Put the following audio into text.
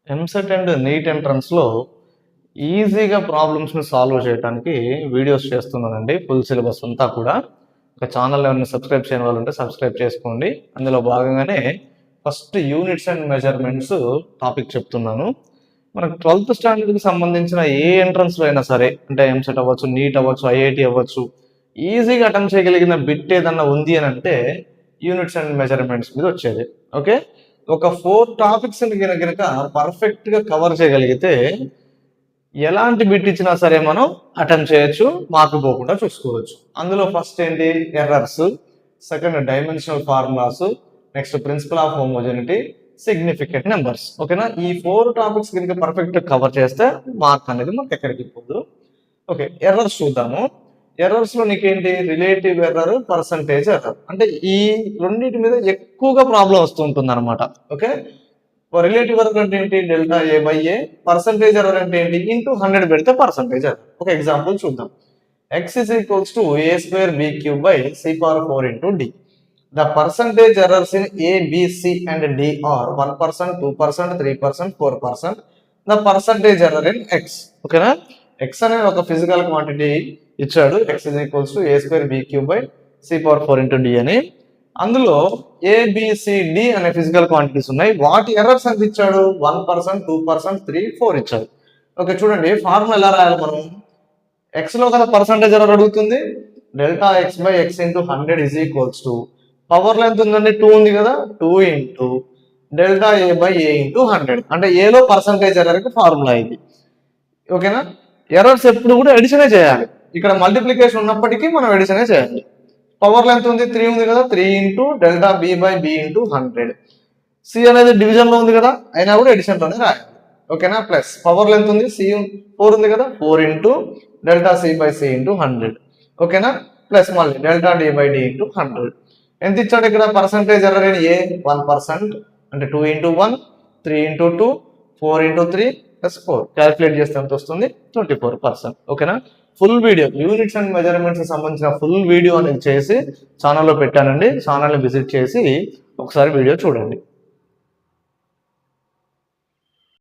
EAMCET and neat ఎంట్రన్స్లో ఈజీగా ప్రాబ్లమ్స్ని సాల్వ్ చేయడానికి వీడియోస్ చేస్తున్నానండి. ఫుల్ సిలబస్ అంతా కూడా. ఒక ఛానల్ ఏమైనా సబ్స్క్రైబ్ చేయని వాళ్ళు ఉంటే సబ్స్క్రైబ్ చేసుకోండి. అందులో భాగంగానే first units and measurements topic చెప్తున్నాను. మనకు 12th స్టాండర్డ్కి సంబంధించిన ఏ ఎంట్రన్స్లో అయినా సరే, అంటే ఎంసెట్ అవ్వచ్చు, నీట్ అవ్వచ్చు, ఐఐటి అవ్వచ్చు, ఈజీగా అటెంప్ట్ చేయగలిగిన బిట్ ఏదన్నా ఉంది అని అంటే యూనిట్స్ అండ్ మెజర్మెంట్స్ మీద వచ్చేది. ఓకే, ఒక 4 టాపిక్స్ కనుక పర్ఫెక్ట్గా కవర్ చేయగలిగితే ఎలాంటి బిట్ ఇచ్చినా సరే మనం అటెంప్ట్ చేయొచ్చు, మార్కు పోకుండా చూసుకోవచ్చు. అందులో ఫస్ట్ ఏంటి? Errors, second dimensional formulas, next principle of homogeneity, significant numbers. ఓకేనా, ఈ 4 టాపిక్స్ కనుక పర్ఫెక్ట్ కవర్ చేస్తే మార్క్ అనేది మనకి ఎక్కడికి పోదు. ఓకే, ఎర్రర్స్ చూద్దాము. ఎర్రర్స్ లో నీకేంటి? Relative error, percentage error. అంటే ఈ రెండింటి మీద ఎక్కువగా ప్రాబ్లం వస్తూ ఉంటుంది అనమాట. ఓకే, రిలేటివ్ ఎర్రర్ అంటే ఏంటి? Delta A by A. Percentage error అంటే ఏంటి? ఇంటూ 100 పెడితే పర్సంటేజ్ ఎర్రర్. ఒక ఎగ్జాంపుల్ చూద్దాం. x is equals to a square b cube by c power 4 into d. The percentage errors in a, b, c and d are 1%, 2%, 3%, 4%. The percentage error in x. ఓకేనా, x అనేది ఒక physical quantity ఇచ్చాడు. x is equals to a square b cube by c power 4 into d అని. అందులో ABCD అనే physical quantities ఉన్నాయి. వాటి errors ఎంత ఇచ్చాడు? 1%, 2%, 3, 4 ఇచ్చాడు. ఓకే, చూడండి ఫార్ములా ఎలా రాయాలి మనం? ఎక్స్ లో కదా పర్సంటేజ్ ఎర్రర్ అడుగుతుంది. Delta X by X into 100 is equals to power length ఉందండి 2 ఉంది కదా, 2 into delta A by A into 100. అంటే ఏలో పర్సంటేజ్ ఎర్రర్కి ఫార్ములా ఇది. ఓకేనా, ఎర్రర్స్ ఎప్పుడు కూడా ఎడిషనే చేయాలి. ఇక్కడ మల్టిప్లికేషన్ ఉన్నప్పటికీ మనం ఎడిషనే చేయాలి. పవర్ లెంత్ ఉంది 3 ఉంది కదా, 3 into delta B by B into 100. C అనేది డివిజన్ లో ఉంది కదా, అయినా కూడా ఎడిషన్ లోనే రాయాలి. ఓకేనా, ప్లస్ పవర్ లెంత్ ఉంది, సి 4 ఉంది కదా, 4 into delta C by C into 100. ఓకేనా, ప్లస్ మళ్ళీ delta D by D into 100. ఎంత ఇచ్చాడు ఇక్కడ? పర్సంటేజ్ ఎర్రర్ అని ఏ 1%, అంటే 2 into 1, 3 into 2, 4 into 3 plus 4. Calculate చేస్తే ఎంత వస్తుంది? 24%. ఓకేనా, full video units and measurements సంబంధించిన ఫుల్ వీడియో అనేది చేసి ఛానల్లో పెట్టానండి. ఛానల్ని విజిట్ చేసి ఒకసారి వీడియో చూడండి.